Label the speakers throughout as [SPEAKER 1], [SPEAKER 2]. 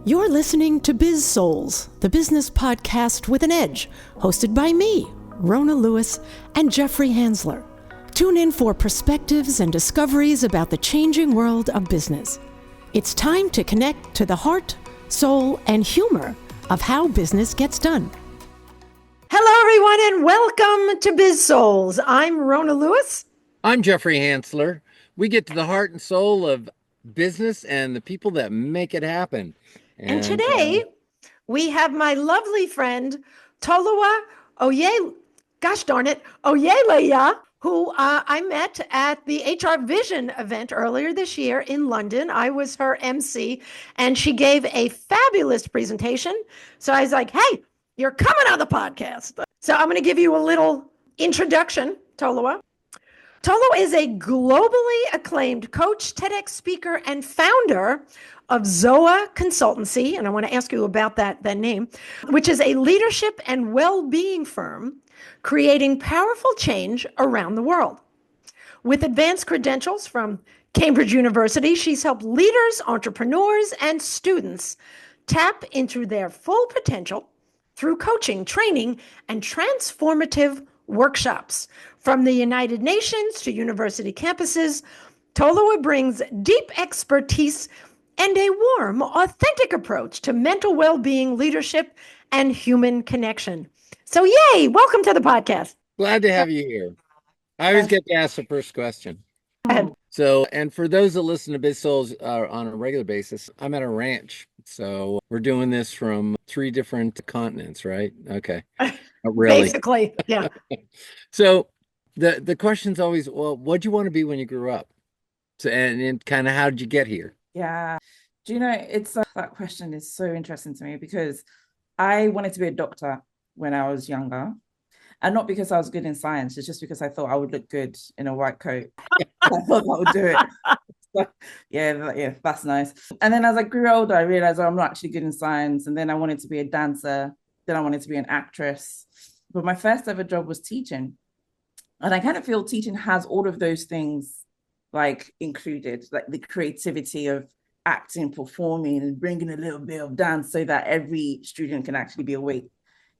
[SPEAKER 1] You're listening to Biz-Souls, the business podcast with an edge, hosted by me, Rona Lewis, and Jeffrey Hansler. Tune in for perspectives and discoveries about the changing world of business. It's time to connect to the heart, soul, and humor of how business gets done. Hello, everyone, and welcome to Biz-Souls. I'm Rona Lewis.
[SPEAKER 2] I'm Jeffrey Hansler. We get to the heart and soul of business and the people that make it happen.
[SPEAKER 1] And today, we have my lovely friend, Toluwa Oyeleye, who I met at the HR Vision event earlier this year in London. I was her MC, and she gave a fabulous presentation. So I was like, hey, you're coming on the podcast. So I'm going to give you a little introduction, Toluwa. Toluwa is a globally acclaimed coach, TEDx speaker, and founder of Zoah Consultancy, and I want to ask you about that name, which is a leadership and well-being firm creating powerful change around the world. With advanced credentials from Cambridge University, she's helped leaders, entrepreneurs, and students tap into their full potential through coaching, training, and transformative workshops. From the United Nations to university campuses, Toluwa brings deep expertise and a warm, authentic approach to mental well-being, leadership, and human connection. So yay, welcome to the podcast.
[SPEAKER 2] Glad to have you here. I always get to ask the first question. So, and for those that listen to Biz-Souls on a regular basis, I'm at a ranch. So we're doing this from 3 different continents, right? Okay. Really?
[SPEAKER 1] Basically, yeah.
[SPEAKER 2] So the question's always, well, what'd you want to be when you grew up? So, and kind of how did you get here?
[SPEAKER 3] Yeah. Do you know, that question is so interesting to me because I wanted to be a doctor when I was younger. And not because I was good in science, it's just because I thought I would look good in a white coat. I thought that would do it. So, yeah, that's nice. And then as I grew older, I realized I'm not actually good in science. And then I wanted to be a dancer. Then I wanted to be an actress. But my first ever job was teaching. And I kind of feel teaching has all of those things like included, like the creativity of acting, performing, and bringing a little bit of dance so that every student can actually be awake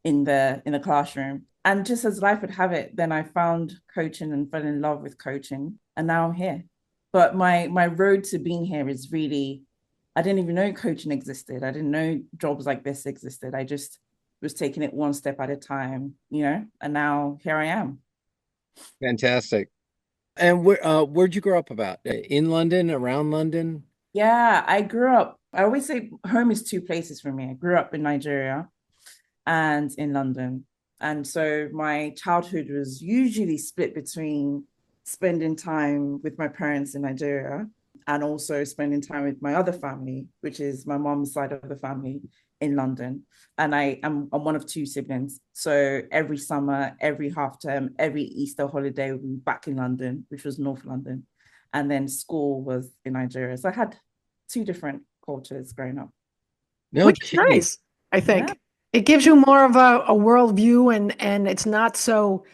[SPEAKER 3] in the classroom. And just as life would have it, then I found coaching and fell in love with coaching, and now I'm here. But my road to being here is really, I didn't even know coaching existed. I didn't know jobs like this existed. I just was taking it one step at a time, and now here I am.
[SPEAKER 2] Fantastic. And where'd you grow up about? In London, around London?
[SPEAKER 3] Yeah, I grew up, I always say home is 2 places for me. I grew up in Nigeria and in London. And so my childhood was usually split between spending time with my parents in Nigeria and also spending time with my other family, which is my mom's side of the family in London. And I'm one of 2 siblings. So every summer, every half term, every Easter holiday, we'd be back in London, which was North London. And then school was in Nigeria. So I had 2 different cultures growing up.
[SPEAKER 1] Which is nice, I think. Yeah. It gives you more of a world view and it's not so,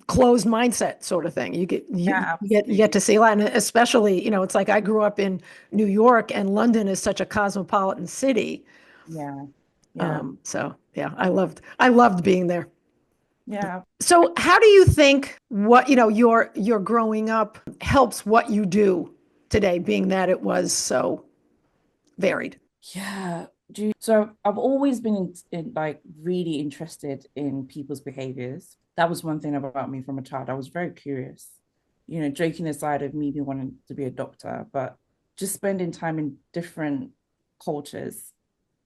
[SPEAKER 1] closed mindset sort of thing. You get to see a lot, and especially, it's like I grew up in New York, and London is such a cosmopolitan city.
[SPEAKER 3] Yeah.
[SPEAKER 1] So yeah, I loved being there.
[SPEAKER 3] Yeah.
[SPEAKER 1] So how do you think what, your growing up helps what you do today, being that it was so varied?
[SPEAKER 3] Yeah. So I've always been really interested in people's behaviors. That was one thing about me from a child. I was very curious, joking aside of me wanting to be a doctor, but just spending time in different cultures.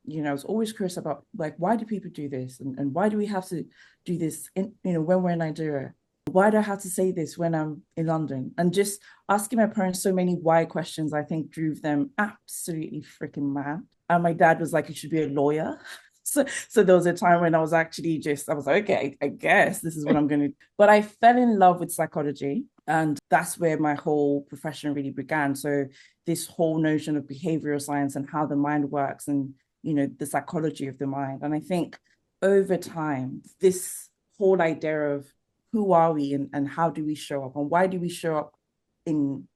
[SPEAKER 3] I was always curious about why do people do this? And why do we have to do this when we're in Nigeria? Why do I have to say this when I'm in London? And just asking my parents so many why questions, I think drove them absolutely freaking mad. And my dad was like, you should be a lawyer. So there was a time when I was actually I was like, okay, I guess this is what I'm going to do. But I fell in love with psychology. And that's where my whole profession really began. So this whole notion of behavioral science and how the mind works and, the psychology of the mind. And I think over time, this whole idea of who are we and how do we show up and why do we show up in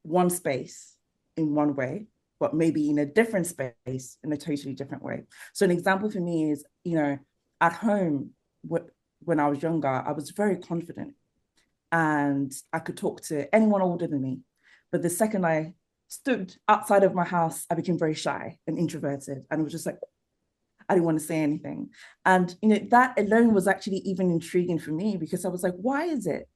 [SPEAKER 3] one space in one way but maybe in a different space in a totally different way. So an example for me is, at home, when I was younger, I was very confident and I could talk to anyone older than me. But the second I stood outside of my house, I became very shy and introverted. And it was just like, I didn't want to say anything. And, that alone was actually even intriguing for me, because I was like, why is it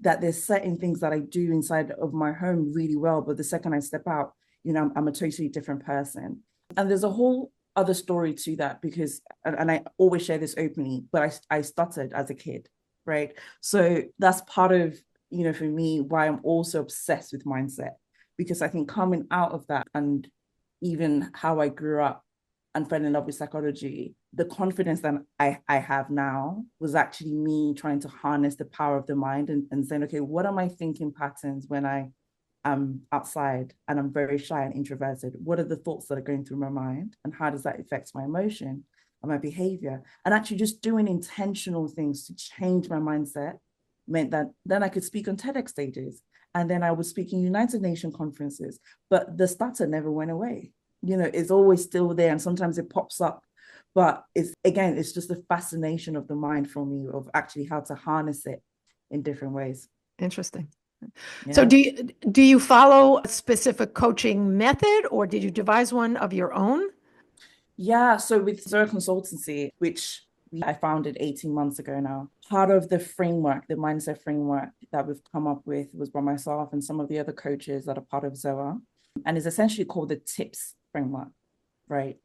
[SPEAKER 3] that there's certain things that I do inside of my home really well, but the second I step out, I'm a totally different person. And there's a whole other story to that, because, and I always share this openly, but I stuttered as a kid, right? So that's part of, for me, why I'm also obsessed with mindset, because I think coming out of that, and even how I grew up and fell in love with psychology, the confidence that I have now was actually me trying to harness the power of the mind and saying, okay, what are my thinking patterns when I am outside and I'm very shy and introverted? What are the thoughts that are going through my mind, and how does that affect my emotion and my behavior? And actually just doing intentional things to change my mindset meant that then I could speak on TEDx stages, and then I was speaking United Nations conferences, but the stutter never went away. It's always still there, and sometimes it pops up, but it's just the fascination of the mind for me, of actually how to harness it in different ways.
[SPEAKER 1] Interesting.
[SPEAKER 3] Yeah.
[SPEAKER 1] So do you follow a specific coaching method, or did you devise one of your own?
[SPEAKER 3] Yeah, so with Zoah Consultancy, which I founded 18 months ago now, part of the framework, the mindset framework that we've come up with, was by myself and some of the other coaches that are part of Zoah, and is essentially called the TIPS framework, right?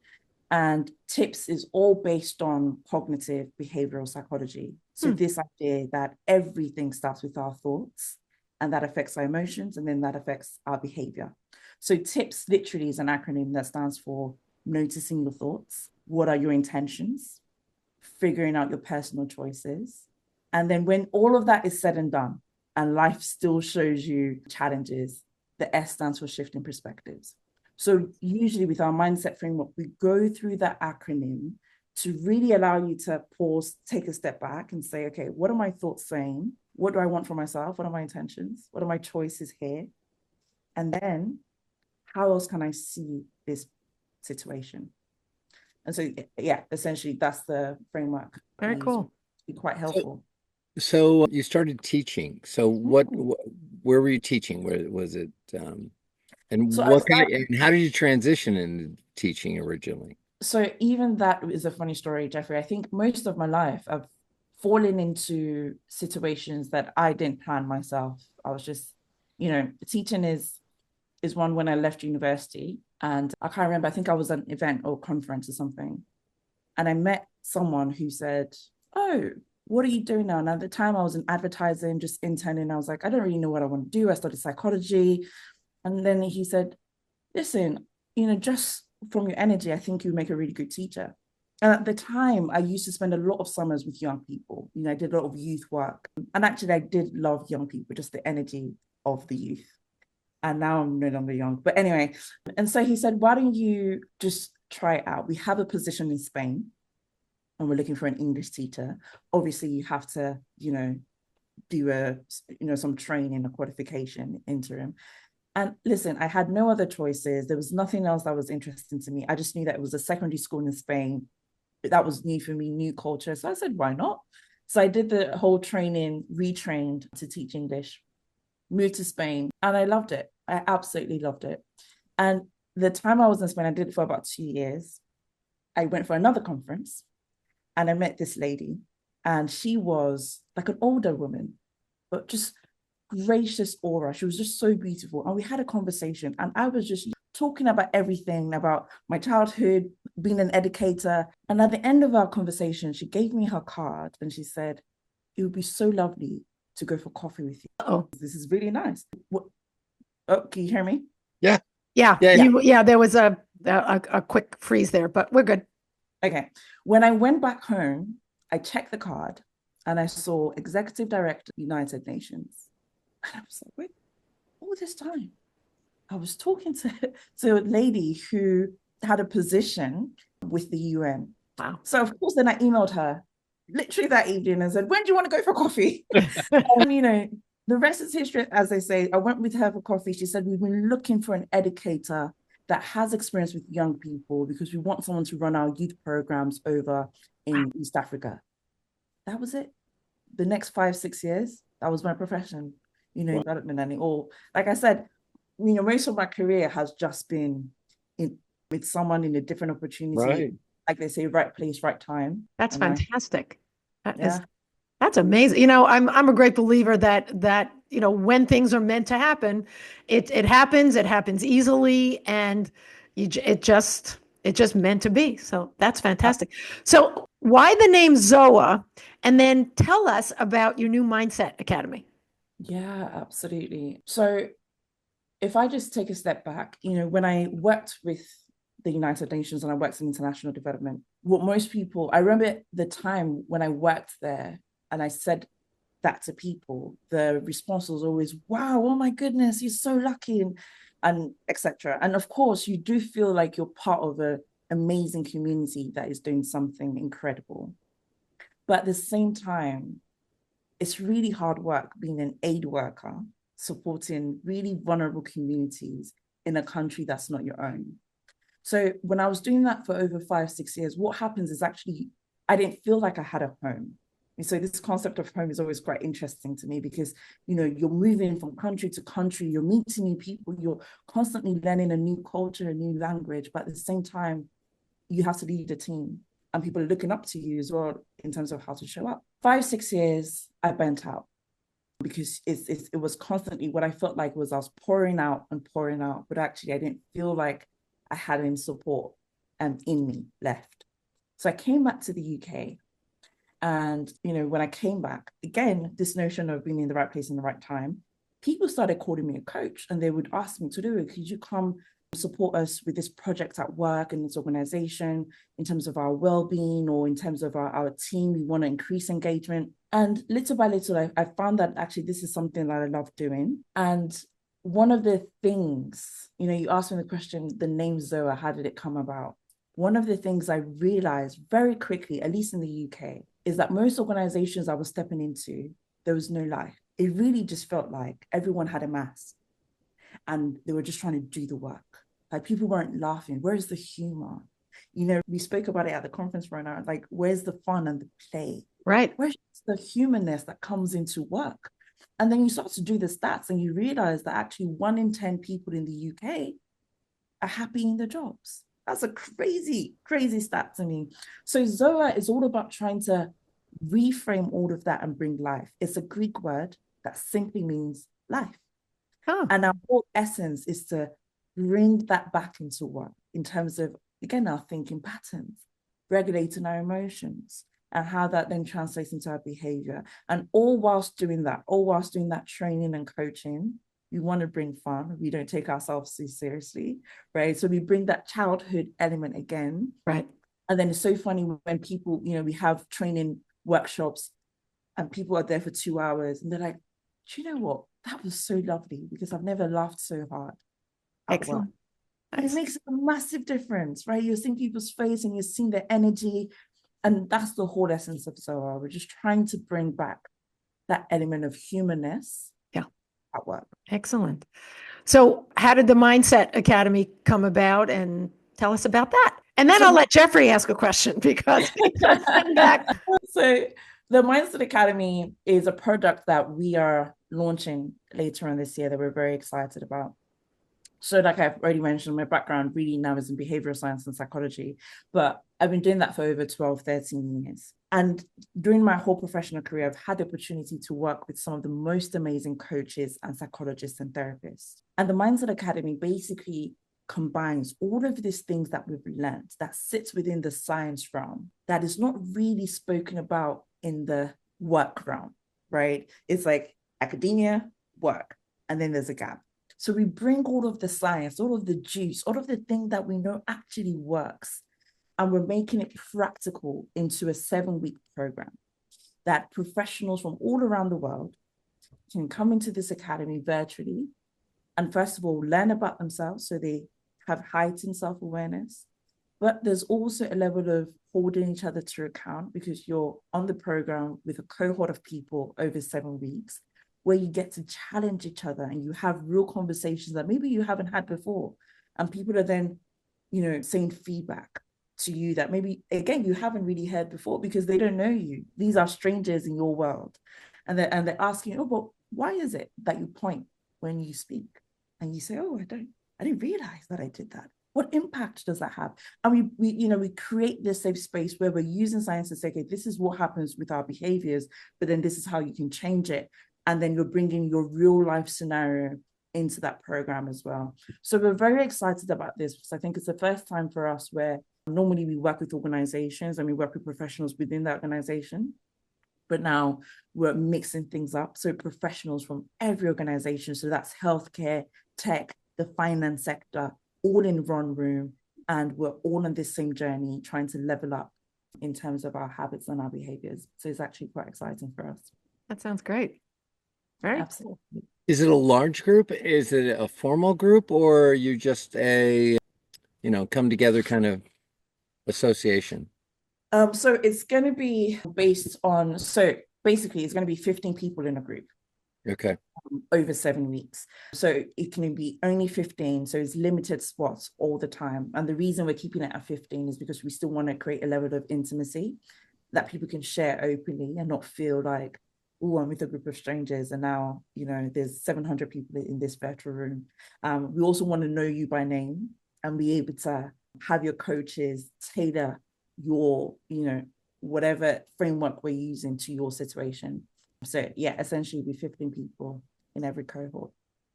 [SPEAKER 3] And TIPS is all based on cognitive behavioral psychology. So this idea that everything starts with our thoughts, and that affects our emotions, and then that affects our behavior. So TIPS literally is an acronym that stands for noticing your thoughts, what are your intentions, figuring out your personal choices. And then when all of that is said and done, and life still shows you challenges, the S stands for shifting perspectives. So usually with our mindset framework, we go through that acronym to really allow you to pause, take a step back and say, okay, what are my thoughts saying? What do I want for myself? What are my intentions? What are my choices here? And then how else can I see this situation? And so, yeah, essentially that's the framework.
[SPEAKER 1] Very cool.
[SPEAKER 3] Be quite helpful.
[SPEAKER 2] So you started teaching. So where were you teaching? Where was it? And
[SPEAKER 3] So
[SPEAKER 2] and how did you transition into teaching originally?
[SPEAKER 3] So even that is a funny story, Jeffrey. I think most of my life I've fallen into situations that I didn't plan myself. I was just, teaching is one when I left university, and I can't remember, I think I was at an event or conference or something. And I met someone who said, oh, what are you doing now? And at the time I was in advertising, just interning. I was like, I don't really know what I want to do. I studied psychology. And then he said, listen, just from your energy, I think you make a really good teacher. And at the time, I used to spend a lot of summers with young people. I did a lot of youth work. And actually, I did love young people, just the energy of the youth. And now I'm no longer young. But anyway, and so he said, why don't you just try it out? We have a position in Spain, and we're looking for an English teacher. Obviously, you have to, do some training, a qualification interim. And listen, I had no other choices. There was nothing else that was interesting to me. I just knew that it was a secondary school in Spain. That was new for me, new culture. So I said, why not? So I did the whole training, retrained to teach English, moved to Spain, and I loved it. I absolutely loved it. And the time I was in Spain, I did it for about 2 years. I went for another conference and I met this lady, and she was like an older woman, but just gracious aura. She was just so beautiful. And we had a conversation, and I was just talking about everything, about my childhood, being an educator. And at the end of our conversation, she gave me her card and she said, it would be so lovely to go for coffee with you. Oh, this is really nice. What? Oh, can you hear me?
[SPEAKER 1] Yeah. There was a quick freeze there, but we're good.
[SPEAKER 3] Okay. When I went back home, I checked the card and I saw Executive Director, United Nations. And I was like, wait, all this time, I was talking to a lady who had a position with the UN.
[SPEAKER 1] Wow.
[SPEAKER 3] So, of course, then I emailed her literally that evening and said, when do you want to go for coffee? And, the rest is history, as they say. I went with her for coffee. She said, we've been looking for an educator that has experience with young people because we want someone to run our youth programs over in East Africa. That was it. The next 5-6 years, that was my profession, development. And it all, like I said, most of my career has just been with someone in a different opportunity.
[SPEAKER 2] Right.
[SPEAKER 3] Like they say, right place, right time.
[SPEAKER 1] That's fantastic.
[SPEAKER 3] Yeah.
[SPEAKER 1] That's amazing. I'm a great believer that when things are meant to happen, it happens easily, and it just meant to be. So that's fantastic. So why the name Zoah? And then tell us about your new Mindset Academy.
[SPEAKER 3] Yeah, absolutely. So if I just take a step back, when I worked with the United Nations and I worked in international development, what most people, I remember the time when I worked there and I said that to people, the response was always, wow, oh my goodness, you're so lucky, and etc. And of course, you do feel like you're part of an amazing community that is doing something incredible. But at the same time, it's really hard work being an aid worker, supporting really vulnerable communities in a country that's not your own. So when I was doing that for over 5-6 years, what happens is actually, I didn't feel like I had a home. And so this concept of home is always quite interesting to me because, you're moving from country to country, you're meeting new people, you're constantly learning a new culture, a new language, but at the same time, you have to lead a team and people are looking up to you as well in terms of how to show up. 5-6 years, I burnt out because it was constantly what I felt like was I was pouring out, but actually I didn't feel like I had any support in me left. So I came back to the UK. And, when I came back, again, this notion of being in the right place in the right time, people started calling me a coach and they would ask me to do it. Could you come support us with this project at work and this organization in terms of our well-being or in terms of our team? We want to increase engagement. And little by little, I found that actually this is something that I love doing. And one of the things, you asked me the question, the name Zoah, how did it come about? One of the things I realized very quickly, at least in the UK, is that most organizations I was stepping into, there was no life. It really just felt like everyone had a mask and they were just trying to do the work. Like people weren't laughing. Where's the humor? We spoke about it at the conference right now. Like, where's the fun and the play?
[SPEAKER 1] Right.
[SPEAKER 3] Where's the humanness that comes into work? And then you start to do the stats and you realize that actually 1 in 10 people in the UK are happy in their jobs. That's a crazy, crazy stat to me. So Zoah is all about trying to reframe all of that and bring life. It's a Greek word that simply means life.
[SPEAKER 1] Oh.
[SPEAKER 3] And our whole essence is to bring that back into work in terms of, again, our thinking patterns, regulating our emotions, and how that then translates into our behavior. And all whilst doing that training and coaching, we want to bring fun. We don't take ourselves too seriously, right? So we bring that childhood element again.
[SPEAKER 1] Right.
[SPEAKER 3] And then it's so funny when people, we have training workshops and people are there for 2 hours and they're like, do you know what? That was so lovely because I've never laughed so hard.
[SPEAKER 1] Excellent.
[SPEAKER 3] And it makes a massive difference, right? You're seeing people's face and you're seeing their energy. And that's the whole essence of Zoah. We're just trying to bring back that element of humanness at work.
[SPEAKER 1] Excellent. So how did the Mindset Academy come about? And tell us about that. And then I'll let Jeffrey ask a question because he's sitting back.
[SPEAKER 3] So the Mindset Academy is a product that we are launching later on this year that we're very excited about. So like I've already mentioned, my background really now is in behavioral science and psychology, but I've been doing that for over 12, 13 years. And during my whole professional career, I've had the opportunity to work with some of the most amazing coaches and psychologists and therapists. And the Mindset Academy basically combines all of these things that we've learned that sits within the science realm that is not really spoken about in the work realm, right? It's like academia, work, and then there's a gap. So we bring all of the science, all of the juice, all of the thing that we know actually works, and we're making it practical into a 7-week program that professionals from all around the world can come into this academy virtually and first of all, learn about themselves so they have heightened self-awareness. But there's also a level of holding each other to account because you're on the program with a cohort of people over 7 weeks where you get to challenge each other and you have real conversations that maybe you haven't had before. And people are then, saying feedback to you that maybe, again, you haven't really heard before because they don't know you. These are strangers in your world. And they're asking, oh, but why is it that you point when you speak? And you say, oh, I didn't realize that I did that. What impact does that have? And we create this safe space where we're using science to say, okay, this is what happens with our behaviors, but then this is how you can change it. And then you're bringing your real life scenario into that program as well. So we're very excited about this because I think it's the first time for us where normally we work with organizations and we work with professionals within that organization. But now we're mixing things up. So professionals from every organization, so that's healthcare, tech, the finance sector, all in one room. And we're all on this same journey, trying to level up in terms of our habits and our behaviors. So it's actually quite exciting for us.
[SPEAKER 1] That sounds great. Very
[SPEAKER 3] Absolutely.
[SPEAKER 1] cool.
[SPEAKER 2] Is it a large group? Is it a formal group, or are you just a, come together kind of association?
[SPEAKER 3] So it's going to be based on, so basically it's going to be 15 people in a group.
[SPEAKER 2] Okay.
[SPEAKER 3] Over 7 weeks. So it can be only 15. So it's limited spots all the time. And the reason we're keeping it at 15 is because we still want to create a level of intimacy that people can share openly and not feel like, oh, I'm with a group of strangers and now, there's 700 people in this virtual room. We also want to know you by name and be able to have your coaches tailor your, whatever framework we're using to your situation. So yeah, essentially be 15 people in every cohort.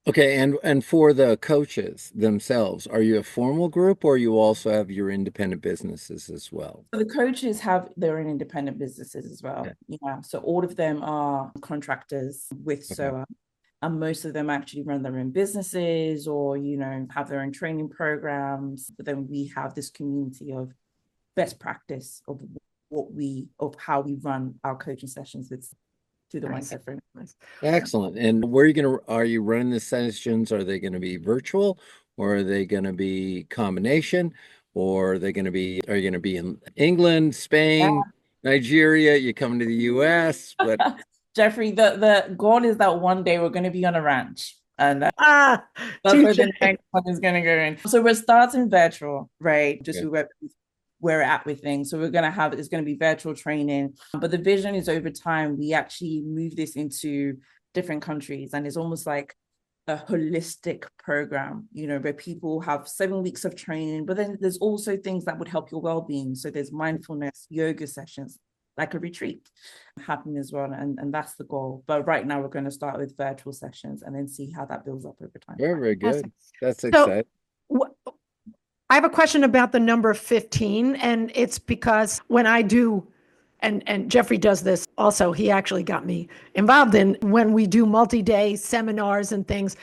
[SPEAKER 2] Okay, and for the coaches themselves, are you a formal group or you also have your independent businesses as well?
[SPEAKER 3] So the coaches have their own independent businesses as well. Yeah. So all of them are contractors with Zoah. And most of them actually run their own businesses or, have their own training programs. But then we have this community of best practice of how we run our coaching sessions through the mindset framework.
[SPEAKER 2] Excellent. And are you running the sessions? Are they going to be virtual or are they going to be combination? Or are you going to be in England, Spain, Nigeria? You come to the US? But
[SPEAKER 3] Jeffrey, the goal is that one day we're going to be on a ranch. And that's where the next one is going to go in. So we're starting virtual, right? Just where we're at with things. So it's going to be virtual training. But the vision is over time, we actually move this into different countries. And it's almost like a holistic program, where people have 7 weeks of training, but then there's also things that would help your well-being. So there's mindfulness, yoga sessions, like a retreat happening as well. And that's the goal. But right now we're going to start with virtual sessions and then see how that builds up over time.
[SPEAKER 2] Very, very good. That's exciting.
[SPEAKER 1] I have a question about the number 15, and it's because when I do, and Jeffrey does this also, he actually got me involved in when we do multi-day seminars and things,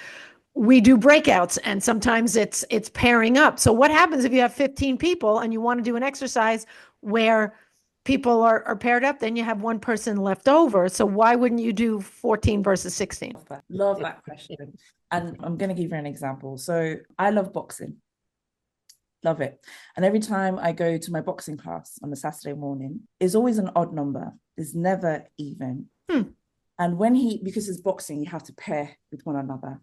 [SPEAKER 1] we do breakouts and sometimes it's pairing up. So what happens if you have 15 people and you want to do an exercise where people are paired up, then you have one person left over. So why wouldn't you do 14 versus 16?
[SPEAKER 3] Love that question. And I'm going to give you an example. So I love boxing. Love it. And every time I go to my boxing class on a Saturday morning, it's always an odd number. It's never even. And because it's boxing, you have to pair with one another.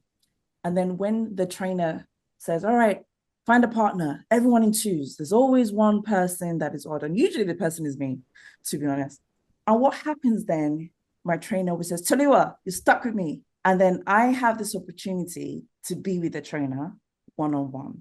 [SPEAKER 3] And then when the trainer says, all right, find a partner, everyone in twos, there's always one person that is odd. And usually the person is me, to be honest. And what happens then, my trainer always says, Toluwa, you're stuck with me. And then I have this opportunity to be with the trainer one-on-one.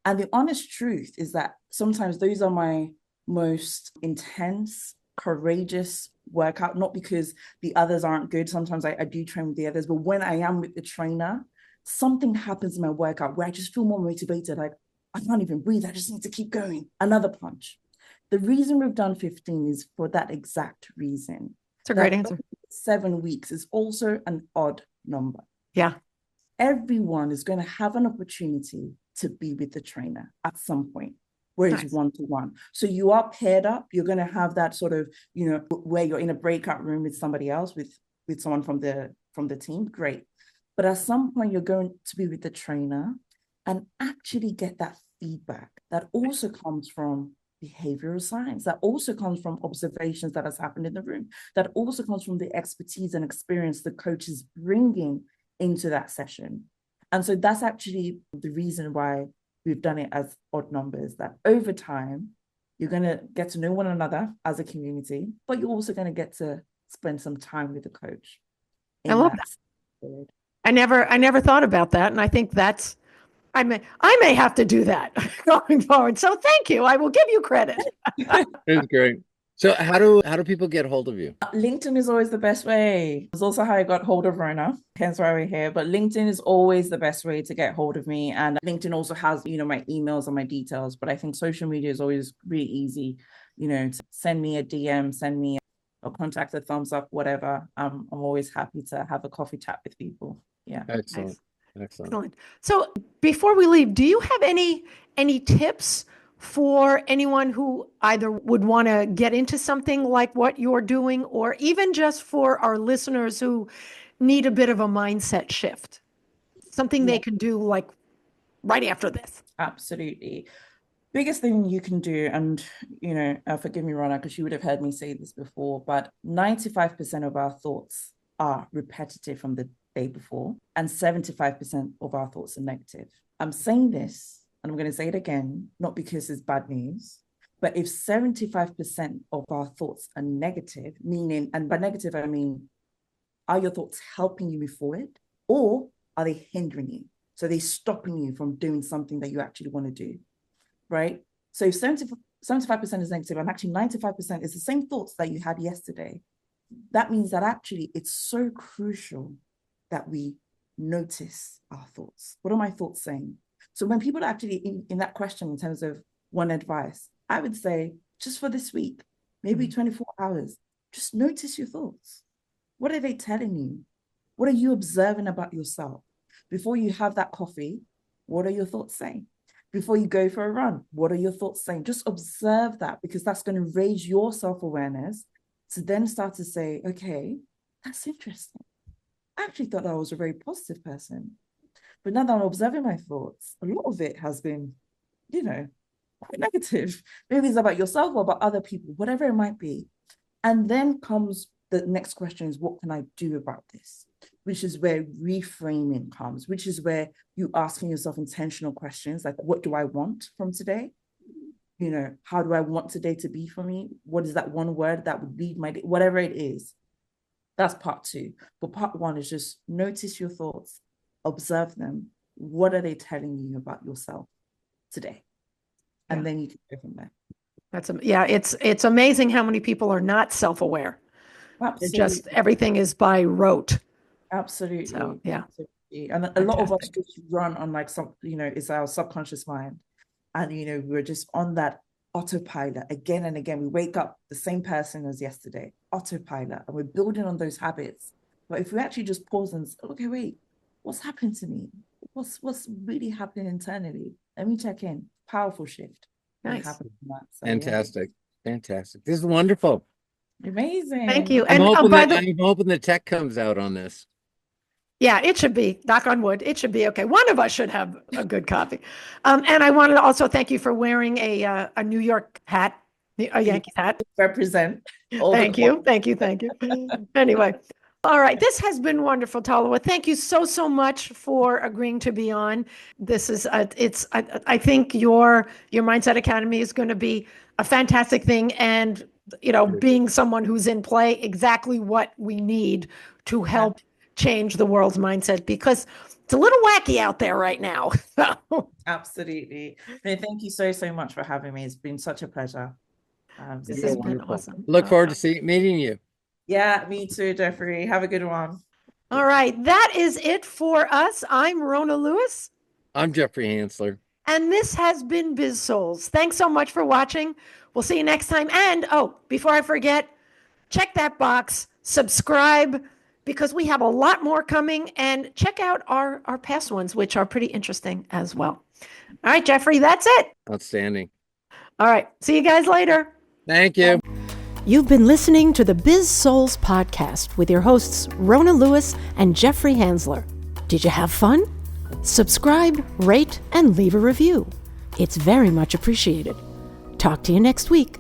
[SPEAKER 3] And the honest truth is that sometimes those are my most intense, courageous workout, not because the others aren't good. Sometimes I do train with the others, but when I am with the trainer, something happens in my workout where I just feel more motivated. Like, I can't even breathe. I just need to keep going. Another punch. The reason we've done 15 is for that exact reason.
[SPEAKER 1] It's a great answer.
[SPEAKER 3] 7 weeks is also an odd number.
[SPEAKER 1] Yeah.
[SPEAKER 3] Everyone is going to have an opportunity to be with the trainer at some point, where it's one-to-one. So you are paired up. You're going to have that sort of, where you're in a breakout room with somebody else, with someone from the team. Great. But at some point, you're going to be with the trainer and actually get that feedback that also comes from behavioral science, that also comes from observations that has happened in the room, that also comes from the expertise and experience the coach is bringing into that session. And so that's actually the reason why we've done it as odd numbers, that over time, you're going to get to know one another as a community, but you're also going to get to spend some time with the coach.
[SPEAKER 1] I love that. I never thought about that. And I think I may have to do that going forward. So thank you. I will give you credit.
[SPEAKER 2] It's great. So how do people get hold of you?
[SPEAKER 3] LinkedIn is always the best way. It's also how I got hold of Rona, hence why we're here. But LinkedIn is always the best way to get hold of me. And LinkedIn also has, my emails and my details. But I think social media is always really easy, to send me a DM, send me a contact, a thumbs up, whatever. I'm always happy to have a coffee chat with people. Yeah.
[SPEAKER 2] Excellent.
[SPEAKER 1] Nice.
[SPEAKER 2] Excellent.
[SPEAKER 1] So before we leave, do you have any tips for anyone who either would want to get into something like what you're doing, or even just for our listeners who need a bit of a mindset shift, something they can do like right after this?
[SPEAKER 3] Absolutely. Biggest thing you can do, and forgive me, Rona, because you would have heard me say this before, but 95% of our thoughts are repetitive from the day before, and 75% of our thoughts are negative. I'm saying this, and I'm going to say it again, not because it's bad news, but if 75% of our thoughts are negative, meaning, and by negative, I mean, are your thoughts helping you move forward, or are they hindering you? So they're stopping you from doing something that you actually want to do, right? So if 75% is negative, and actually 95% is the same thoughts that you had yesterday, that means that actually it's so crucial that we notice our thoughts. What are my thoughts saying? So when people are actually in that question in terms of one advice, I would say just for this week, maybe 24 hours, just notice your thoughts. What are they telling you? What are you observing about yourself? Before you have that coffee, what are your thoughts saying? Before you go for a run, what are your thoughts saying? Just observe that, because that's going to raise your self-awareness to then start to say, okay, that's interesting. I actually thought I was a very positive person. But now that I'm observing my thoughts, a lot of it has been, quite negative. Maybe it's about yourself or about other people, whatever it might be. And then comes the next question is, what can I do about this? Which is where reframing comes, which is where you asking yourself intentional questions like, what do I want from today? How do I want today to be for me? What is that one word that would lead my day? Whatever it is. That's part 2. But part 1 is just notice your thoughts. Observe them. What are they telling you about yourself today? And then you can go from there.
[SPEAKER 1] It's amazing how many people are not self-aware.
[SPEAKER 3] Absolutely.
[SPEAKER 1] Everything is by rote.
[SPEAKER 3] Absolutely.
[SPEAKER 1] So, yeah.
[SPEAKER 3] Absolutely. And a lot of us just run on it's our subconscious mind. And, we're just on that autopilot again and again. We wake up the same person as yesterday, autopilot, and we're building on those habits. But if we actually just pause and say, okay, wait, what's happened to me? What's really happening internally? Let me check in. Powerful shift.
[SPEAKER 1] Nice.
[SPEAKER 2] Fantastic. Fantastic. This is wonderful.
[SPEAKER 3] Amazing.
[SPEAKER 1] Thank you.
[SPEAKER 2] I'm hoping the tech comes out on this.
[SPEAKER 1] Yeah, it should be, knock on wood, it should be okay. One of us should have a good copy. And I wanted to also thank you for wearing a New York hat, a Yankees hat.
[SPEAKER 3] Represent.
[SPEAKER 1] Thank you. Anyway, all right. This has been wonderful, Toluwa. Thank you so much for agreeing to be on. This is, I think your Mindset Academy is going to be a fantastic thing. And, being someone who's in play, exactly what we need to help change the world's mindset, because it's a little wacky out there right now.
[SPEAKER 3] Absolutely. Thank you so much for having me. It's been such a pleasure.
[SPEAKER 1] This has been awesome.
[SPEAKER 2] Look forward to meeting you.
[SPEAKER 3] Yeah, me too, Jeffrey. Have a good one.
[SPEAKER 1] All right. That is it for us. I'm Rona Lewis.
[SPEAKER 2] I'm Jeffrey Hansler.
[SPEAKER 1] And this has been Biz-Souls. Thanks so much for watching. We'll see you next time. And before I forget, check that box, subscribe, because we have a lot more coming, and check out our past ones, which are pretty interesting as well. All right, Jeffrey, that's it.
[SPEAKER 2] Outstanding.
[SPEAKER 1] All right. See you guys later.
[SPEAKER 2] Thank you.
[SPEAKER 1] You've been listening to the Biz-Souls podcast with your hosts, Rona Lewis and Jeffrey Hansler. Did you have fun? Subscribe, rate, and leave a review. It's very much appreciated. Talk to you next week.